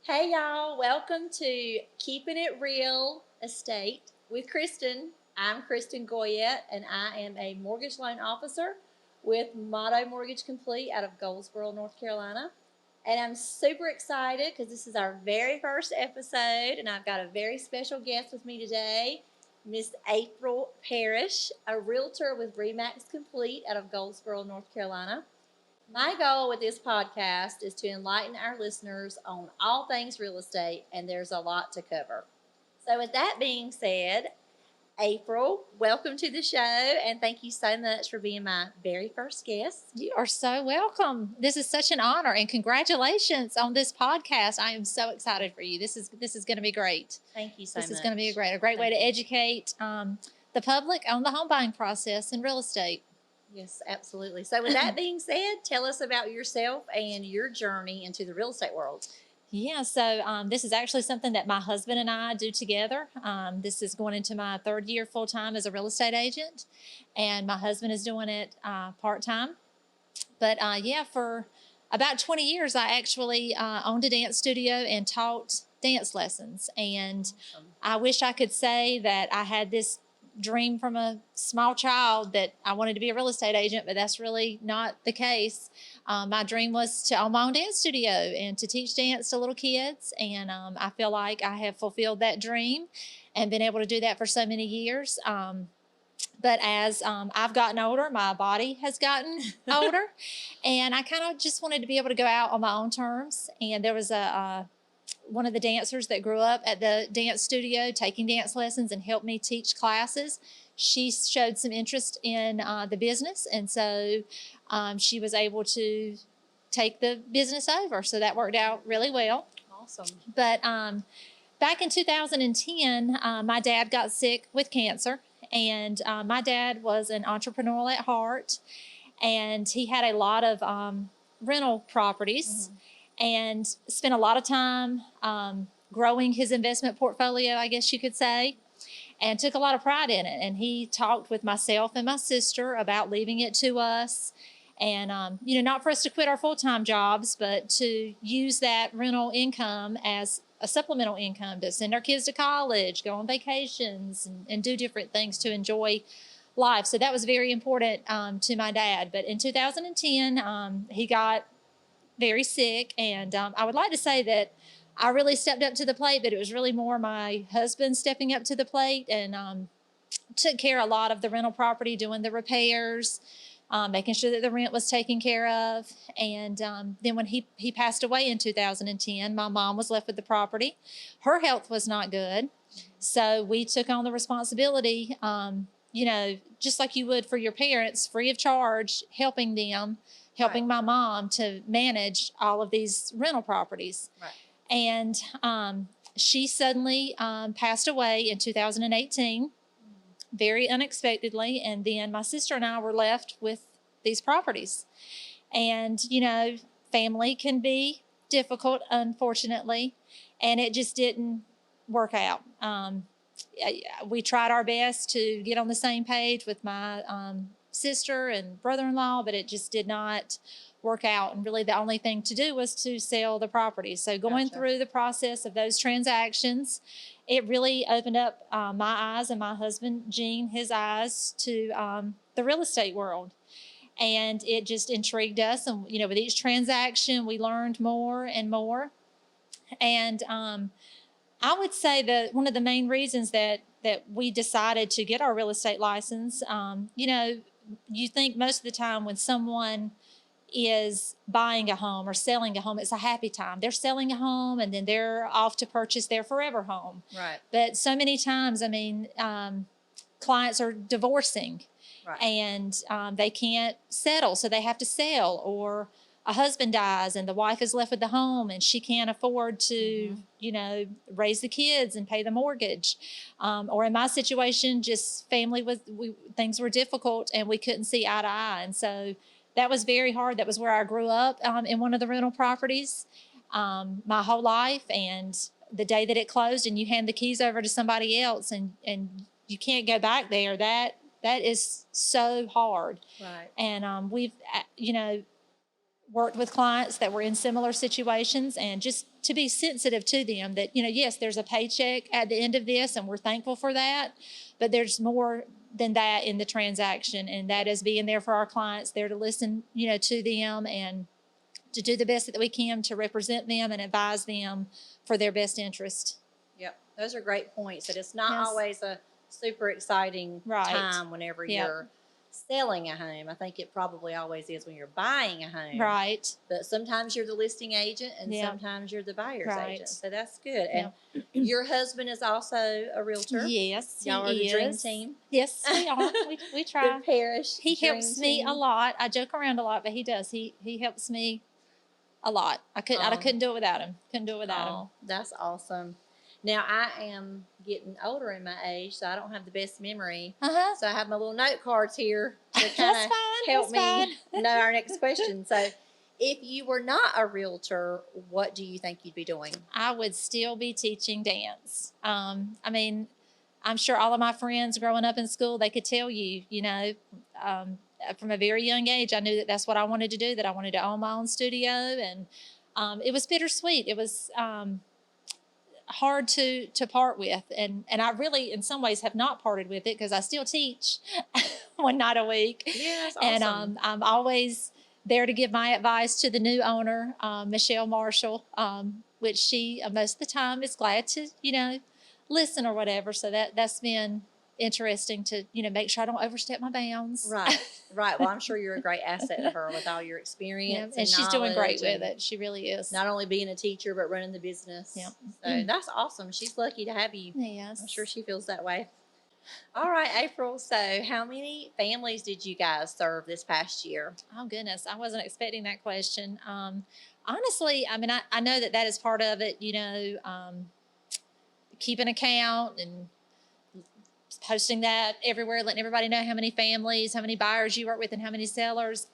Hey y'all, welcome to Keeping It Real Estate with Kristen. I'm Kristen Goyette and I am a mortgage loan officer with Motto Mortgage Complete out of Goldsboro, North Carolina. And I'm super excited because this is our very first episode and I've got a very special guest with me today, Miss April Parrish, a realtor with Remax Complete out of Goldsboro, North Carolina. My goal with this podcast is to enlighten our listeners on all things real estate, and there's a lot to cover. So, with that being said, April, welcome to the show, and thank you so much for being my very first guest. You are so welcome. This is such an honor, and congratulations on this podcast. I am so excited for you. This is going to be great. Thank you so much. This is going to be a great way to educate the public on the home buying process in real estate. Yes, absolutely. So, with that being said, tell us about yourself and your journey into the real estate world. Yeah, so this is actually something that my husband and I do together. This is going into my third year full time as a real estate agent, and my husband is doing it part time. But for about 20 years, I actually owned a dance studio and taught dance lessons. And Awesome. I wish I could say that I had this dream from a small child that I wanted to be a real estate agent, but that's really not the case. My dream was to own my own dance studio and to teach dance to little kids. And I feel like I have fulfilled that dream and been able to do that for so many years. But as I've gotten older, my body has gotten older, and I kind of just wanted to be able to go out on my own terms. And there was one of the dancers that grew up at the dance studio taking dance lessons and helped me teach classes. She showed some interest in the business, and so she was able to take the business over. So that worked out really well. Awesome. But back in 2010, my dad got sick with cancer, and my dad was an entrepreneur at heart, and he had a lot of rental properties. And spent a lot of time growing his investment portfolio, I guess you could say, and took a lot of pride in it. And he talked with myself and my sister about leaving it to us, and not for us to quit our full-time jobs, but to use that rental income as a supplemental income to send our kids to college, go on vacations, and do different things to enjoy life. So that was very important to my dad. But in 2010, he got very sick, and I would like to say that I really stepped up to the plate, but it was really more my husband stepping up to the plate and took care of a lot of the rental property, doing the repairs, making sure that the rent was taken care of. And then when he passed away in 2010, my mom was left with the property. Her health was not good, so we took on the responsibility, just like you would for your parents, free of charge, helping my mom to manage all of these rental properties. Right. And she suddenly passed away in 2018, very unexpectedly. And then my sister and I were left with these properties. And, family can be difficult, unfortunately, and it just didn't work out. We tried our best to get on the same page with my sister and brother-in-law, but it just did not work out. And really the only thing to do was to sell the property. So going through the process of those transactions, it really opened up my eyes and my husband, Gene, his eyes to the real estate world. And it just intrigued us. And, with each transaction, we learned more and more. And I would say that one of the main reasons that we decided to get our real estate license, you think most of the time when someone is buying a home or selling a home, it's a happy time. They're selling a home and then they're off to purchase their forever home. Right. But so many times, clients are divorcing. Right. And they can't settle, so they have to sell, or a husband dies and the wife is left with the home and she can't afford to, raise the kids and pay the mortgage. Or in my situation, just things were difficult and we couldn't see eye to eye. And so that was very hard. That was where I grew up in one of the rental properties my whole life. And the day that it closed and you hand the keys over to somebody else and you can't go back there, that is so hard. Right. And worked with clients that were in similar situations, and just to be sensitive to them that, yes, there's a paycheck at the end of this and we're thankful for that, but there's more than that in the transaction, and that is being there for our clients, there to listen, to them, and to do the best that we can to represent them and advise them for their best interest. Yep. Those are great points, that it's not Yes. always a super exciting Right. time whenever Yep. you're selling a home. I think it probably always is when you're buying a home. Right. But sometimes you're the listing agent and Yep. sometimes you're the buyer's Right. agent. So that's good. And your husband is also a realtor. Yes, Y'all are he the dream is. team. Yes, we are. We try. The Parrish He dream helps me team. a lot. I joke around a lot, but he does. He helps me a lot. I couldn't do it without him. Couldn't do it without him. Oh, that's awesome. Now, I am getting older in my age, so I don't have the best memory. Uh-huh. So I have my little note cards here to That's kind of fine. help That's me fine. know our next question. So if you were not a realtor, what do you think you'd be doing? I would still be teaching dance. I mean, I'm sure all of my friends growing up in school, they could tell you, from a very young age, I knew that that's what I wanted to do, that I wanted to own my own studio. And it was bittersweet. It was hard to part with. And I really, in some ways, have not parted with it, because I still teach one night a week. Yeah, that's awesome. And I'm always there to give my advice to the new owner, Michelle Marshall, which she most of the time is glad to, listen or whatever. So that's been interesting to, make sure I don't overstep my bounds. Right, right. Well, I'm sure you're a great asset to her with all your Yeah, experience. and she's doing great knowledge with it. She really is. Not only being a teacher, but running the business. Yep. So that's awesome. She's lucky to have you. Yes. I'm sure she feels that way. All right, April. So how many families did you guys serve this past year? Oh, goodness. I wasn't expecting that question. Honestly, I mean, I know that is part of it, keep an account and posting that everywhere, letting everybody know how many families, how many buyers you work with, and how many sellers.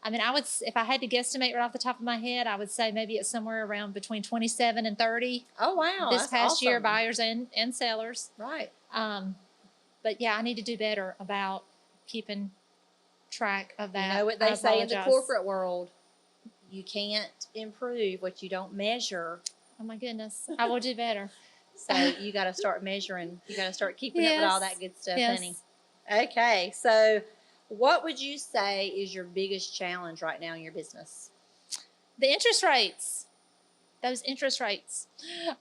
I mean, if I had to guesstimate right off the top of my head, I would say maybe it's somewhere around between 27 and 30 Oh, wow. this that's past year, awesome. buyers and sellers. Right. But yeah, I need to do better about keeping track of that. You know what I they say in the apologize. corporate world? You can't improve what you don't measure. Oh my goodness. I will do better. So you got to start measuring. You got to start keeping up with all that good stuff, Yes. honey. Okay. So what would you say is your biggest challenge right now in your business? The interest rates. Those interest rates.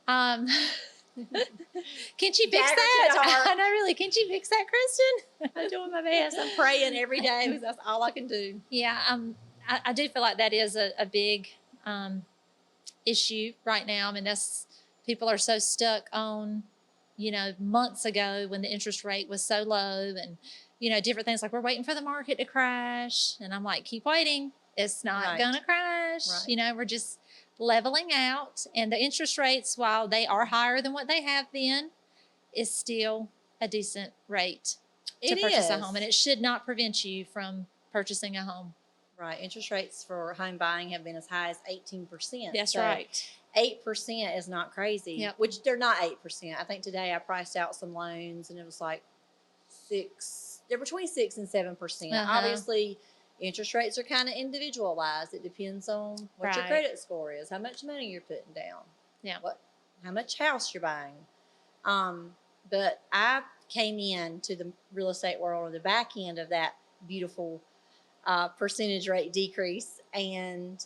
Can't you fix Dagger to that? the heart. I know, really. Can't you fix that, Kristen? I'm doing my best. I'm praying every day because that's all I can do. Yeah, I do feel like that is a big issue right now. I mean, people are so stuck on, months ago when the interest rate was so low, and, different things like we're waiting for the market to crash. And I'm like, keep waiting. It's not Right. going to crash. Right. We're just leveling out. And the interest rates, while they are higher than what they have been, is still a decent rate to purchase a home. And it should not prevent you from purchasing a home. Right. Interest rates for home buying have been as high as 18%. That's So right. 8% is not crazy. Yep. Which they're not 8%. I think today I priced out some loans and it was like 6. They're between 6 and 7%. Uh-huh. Obviously, interest rates are kind of individualized. It depends on what your Right. credit score is, how much money you're putting down, Yeah. how much house you're buying. But I came into the real estate world on the back end of that beautiful percentage rate decrease, and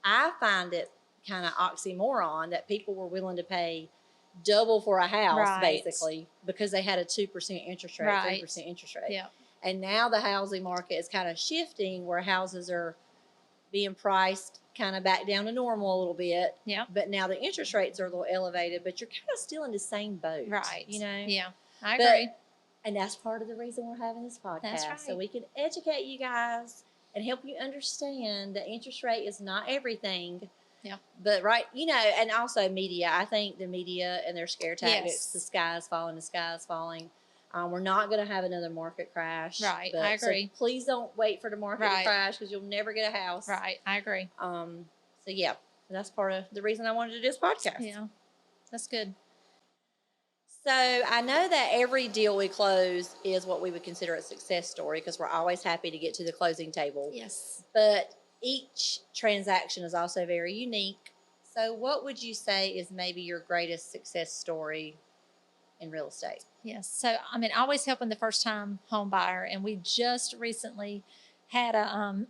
I find it kind of oxymoron that people were willing to pay double for a house, Right. basically, because they had a 2% interest rate, Right. 3% interest rate. Yeah. And now the housing market is kind of shifting, where houses are being priced kind of back down to normal a little bit. Yeah. But now the interest rates are a little elevated, but you're kind of still in the same boat. Right. Yeah. I But- agree. And that's part of the reason we're having this podcast. That's right. So we can educate you guys and help you understand that interest rate is not everything. Yeah. But and also media. I think the media and their scare tactics, Yes. the sky is falling, the sky is falling. We're not going to have another market crash. Right, I agree. So please don't wait for the market Right. to crash, because you'll never get a house. Right. I agree. So yeah, that's part of the reason I wanted to do this podcast. Yeah. That's good. So I know that every deal we close is what we would consider a success story, because we're always happy to get to the closing table. Yes. But each transaction is also very unique. So, what would you say is maybe your greatest success story in real estate? Yes. So, I mean, always helping the first time home buyer. And we just recently had a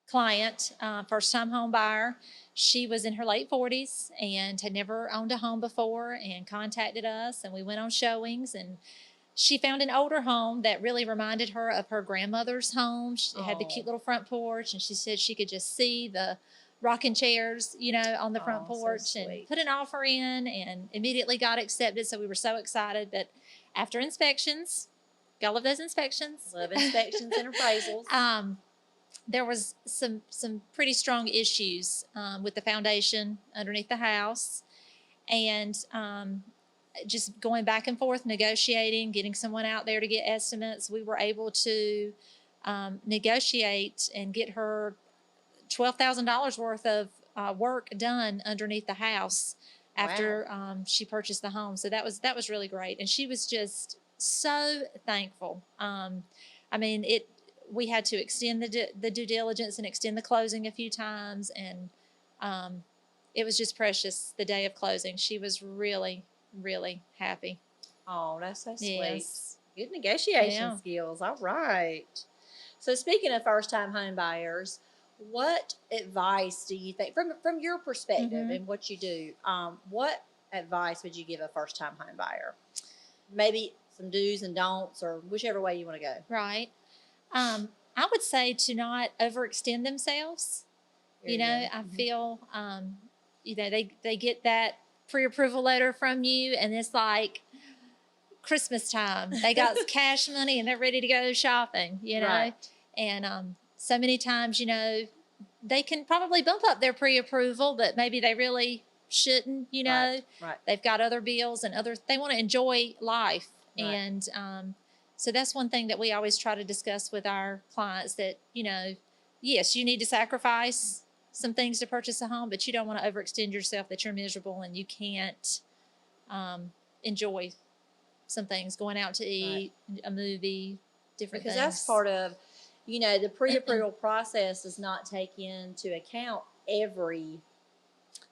client, first time home buyer. She was in her late 40s and had never owned a home before and contacted us. And we went on showings, and she found an older home that really reminded her of her grandmother's home. She had the cute little front porch, and she said she could just see the rocking chairs, on the front porch, so and put an offer in and immediately got accepted. So we were so excited. But after inspections, got all of those inspections. Love inspections and appraisals. There was some pretty strong issues with the foundation underneath the house, and just going back and forth, negotiating, getting someone out there to get estimates. We were able to negotiate and get her $12,000 worth of work done underneath the house after she purchased the home. So that was really great, and she was just so thankful. I mean, we had to extend the due diligence and extend the closing a few times, and it was just precious the day of closing. She was really, really happy. Oh, that's so sweet. Yes. Good negotiation skills. All right. So, speaking of first-time home buyers, what advice do you think, from your perspective and what you do, what advice would you give a first-time home buyer? Maybe some do's and don'ts, or whichever way you want to go. Right. I would say to not overextend themselves. I feel, they get that pre-approval letter from you, and it's like Christmas time. They got cash money and they're ready to go shopping, Right. And so many times, they can probably bump up their pre-approval, but maybe they really shouldn't, Right. They've got other bills and they want to enjoy life. Right. And so that's one thing that we always try to discuss with our clients, that, yes, you need to sacrifice some things to purchase a home, but you don't want to overextend yourself that you're miserable and you can't enjoy some things, going out to eat, a movie, different because things. that's part of, the pre-approval process does not take into account every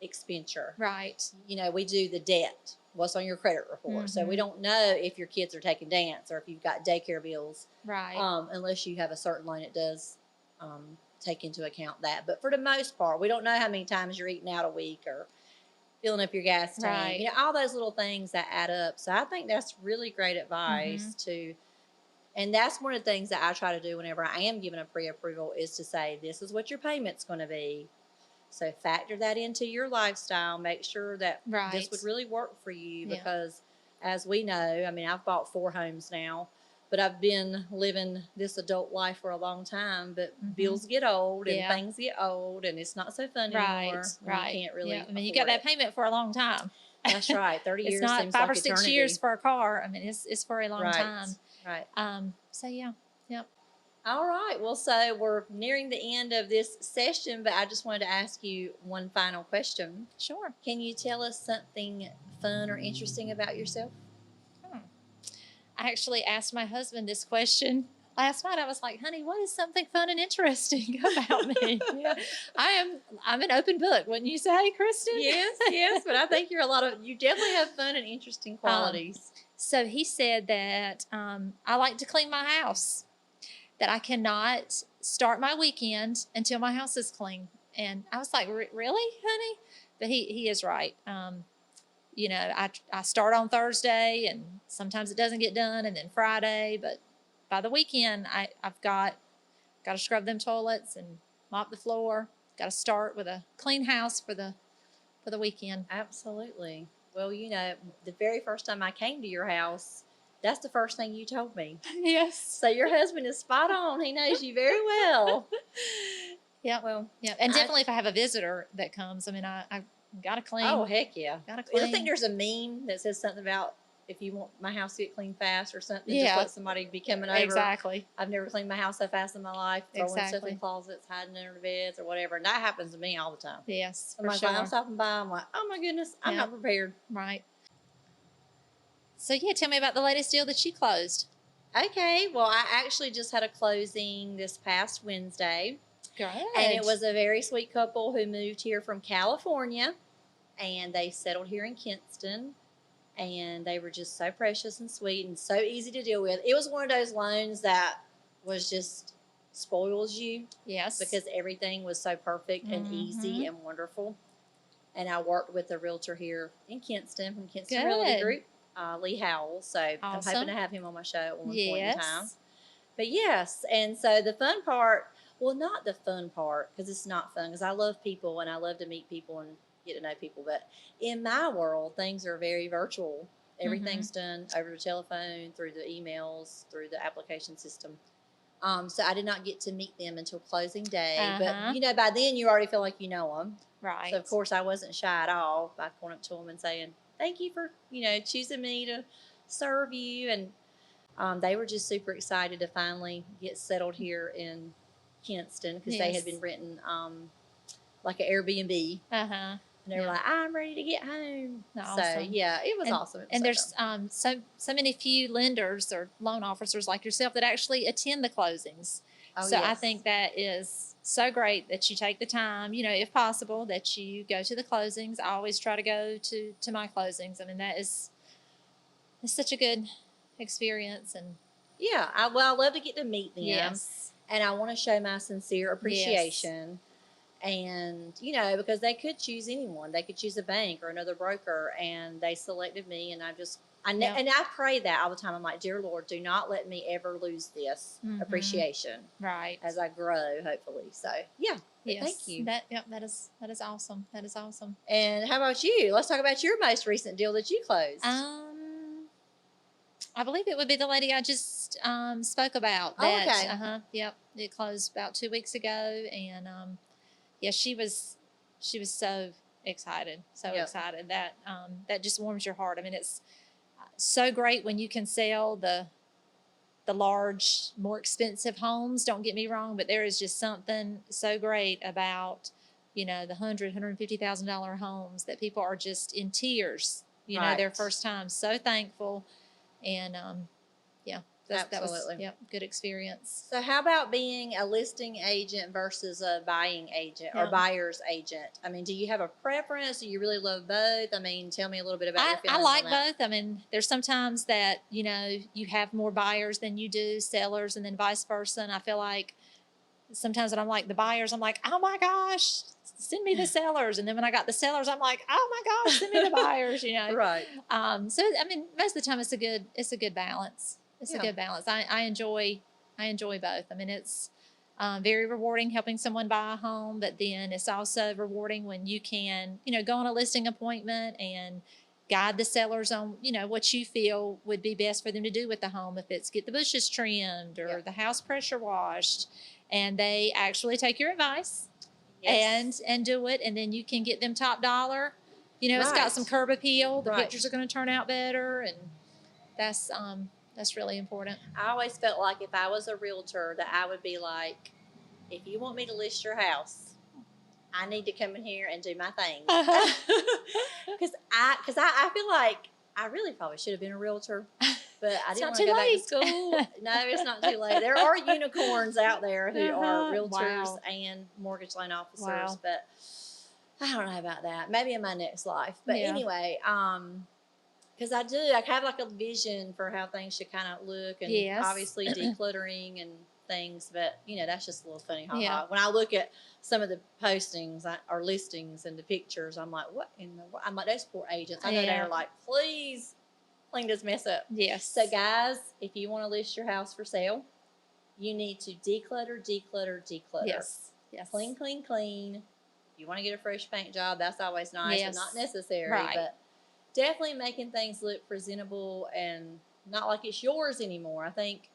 expenditure. Right. We do the debt, what's on your credit report. So we don't know if your kids are taking dance or if you've got daycare bills. Right. Unless you have a certain loan, it does take into account that. But for the most part, we don't know how many times you're eating out a week or filling up your gas tank. Right. All those little things that add up. So I think that's really great advice to, and that's one of the things that I try to do whenever I am given a pre-approval, is to say, this is what your payment's going to be. So factor that into your lifestyle. Make sure that this would really work for you, because as we know, I've bought 4 homes now, but I've been living this adult life for a long time, but bills get old and things get old, and it's not so fun anymore. Right. You can't really you got that payment for a long time. That's right. 30 years It's not seems 5 like or 6 eternity. years for a car. It's for a long time. Right. So yep. All right. Well, so we're nearing the end of this session, but I just wanted to ask you one final question. Sure. Can you tell us something fun or interesting about yourself? I actually asked my husband this question last night. I was like, honey, what is something fun and interesting about me? I'm an open book, wouldn't you say, Kristen? Yes, but I think you definitely have fun and interesting qualities. So he said that I like to clean my house, that I cannot start my weekend until my house is clean. And I was like, really, honey? But he is right. I start on Thursday, and sometimes it doesn't get done, and then Friday. But by the weekend, I've got to scrub them toilets and mop the floor. Got to start with a clean house for the weekend. Absolutely. Well, the very first time I came to your house, that's the first thing you told me. Yes. So your husband is spot on. He knows you very well. Yeah. Well, yeah. And definitely if I have a visitor that comes, I got to clean. Oh, heck yeah. Got to clean. I think there's a meme that says something about, if you want my house to get cleaned fast or something, just let somebody be coming over. Exactly. I've never cleaned my house so fast in my life, throwing stuff in closets, hiding under the beds or whatever. And that happens to me all the time. Yes, Somebody's like, I'm stopping by. I'm like, oh my goodness, I'm not prepared. Right. So tell me about the latest deal that you closed. Okay. Well, I actually just had a closing this past Wednesday. Good. And it was a very sweet couple who moved here from California, and they settled here in Kinston. And they were just so precious and sweet and so easy to deal with. It was one of those loans that was just spoils you. Yes. Because everything was so perfect and easy and wonderful. And I worked with a realtor here in Kinston from Kinston Realty Group, Lee Howell. So I'm hoping to have him on my show at one point in time. But yes, and so the fun part, well, not the fun part, because it's not fun, because I love people and I love to meet people and get to know people. But in my world, things are very virtual. Everything's done over the telephone, through the emails, through the application system. So I did not get to meet them until closing day. But, by then you already feel like you know them. Right. So, of course, I wasn't shy at all by going up to them and saying, thank you for, choosing me to serve you. And they were just super excited to finally get settled here in Kinston because they had been renting like an Airbnb. And they were like, I'm ready to get home. Awesome. So, yeah, it was awesome. It was and there's so many few lenders or loan officers like yourself that actually attend the closings. I think that is so great that you take the time, if possible, that you go to the closings. I always try to go to my closings. I mean, it's such a good experience. And yeah, I love to get to meet them. Yes. And I want to show my sincere appreciation. Yes. And, because they could choose anyone. They could choose a bank or another broker, and they selected me, and and I pray that all the time. I'm like, dear Lord, do not let me ever lose this appreciation. Right. As I grow, hopefully. So, yeah. Yes. Thank you. That is awesome. That is awesome. And how about you? Let's talk about your most recent deal that you closed. I believe it would be the lady I just spoke about. Okay. Yep. It closed about 2 weeks ago, and yeah, she was so excited, excited that that just warms your heart. I mean, it's so great when you can sell the large, more expensive homes. Don't get me wrong, but there is just something so great about the $150,000 homes that people are just in tears. Their first time, so thankful, and yeah. Absolutely. That was good experience. So how about being a listing agent versus a buying agent or buyer's agent? I mean, do you have a preference? Do you really love both? I mean, tell me a little bit about your feelings I like on that. both. I mean, there's sometimes that, you have more buyers than you do sellers, and then vice versa. And I feel like sometimes when I'm like the buyers, I'm like, oh my gosh, send me the sellers. And then when I got the sellers, I'm like, oh my gosh, send me the buyers, Right. So, I mean, most of the time it's a good balance. It's a good balance. I enjoy both. I mean, it's very rewarding helping someone buy a home, but then it's also rewarding when you can, go on a listing appointment and guide the sellers on, what you feel would be best for them to do with the home. If it's get the bushes trimmed or the house pressure washed, and they actually take your advice and do it, and then you can get them top dollar. It's got some curb appeal. The pictures are going to turn out better, and that's really important. I always felt like if I was a realtor that I would be like, if you want me to list your house, I need to come in here and do my thing. Because I feel like I really probably should have been a realtor, but I didn't want to go back to school. No, it's not too late. There are unicorns out there who are realtors and mortgage loan officers, but I don't know about that. Maybe in my next life. But anyway, because I have like a vision for how things should kind of look, and obviously decluttering and things, but that's just a little funny. When I look at some of the postings or listings and the pictures, I'm like, what in the world? I'm like, those poor agents. I know they're like, please clean this mess up. Yes. So guys, if you want to list your house for sale, you need to declutter. Yes. Clean. If you want to get a fresh paint job, that's always nice, but not necessary. But definitely making things look presentable and not like it's yours anymore. I think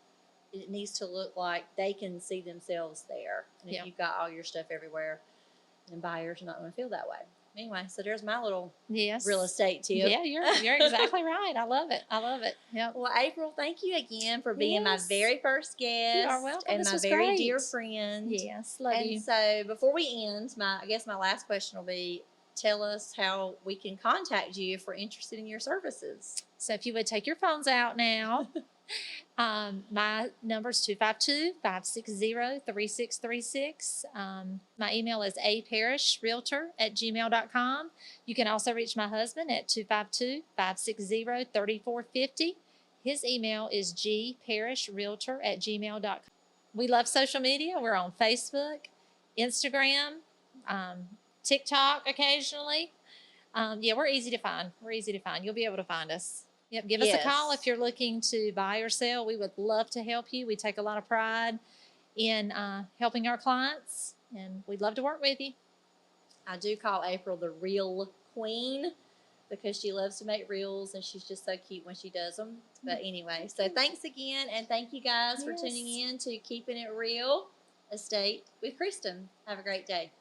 it needs to look like they can see themselves there. And if you've got all your stuff everywhere, then buyers are not going to feel that way. Anyway, so there's my little real estate tip. Yeah, you're exactly right. I love it. Yep. Well, April, thank you again for being my very first guest. You are welcome. And my very dear friend. Yes, love you. And so before we end, I guess my last question will be, tell us how we can contact you if we're interested in your services. So if you would take your phones out now My number is 252-560-3636. My email is aparishrealtor@gmail.com. You can also reach my husband at 252-560-3450. His email is gparishrealtor@gmail.com. We love social media. We're on Facebook, Instagram, TikTok occasionally. Yeah, we're easy to find. We're easy to find. You'll be able to find us. Yep, give us a call Yes. if you're looking to buy or sell. We would love to help you. We take a lot of pride in helping our clients, and we'd love to work with you. I do call April the real queen because she loves to make reels and she's just so cute when she does them. But anyway, so thanks again, and thank you guys for tuning Yes. in to Keeping It Real Estate with Kristen. Have a great day.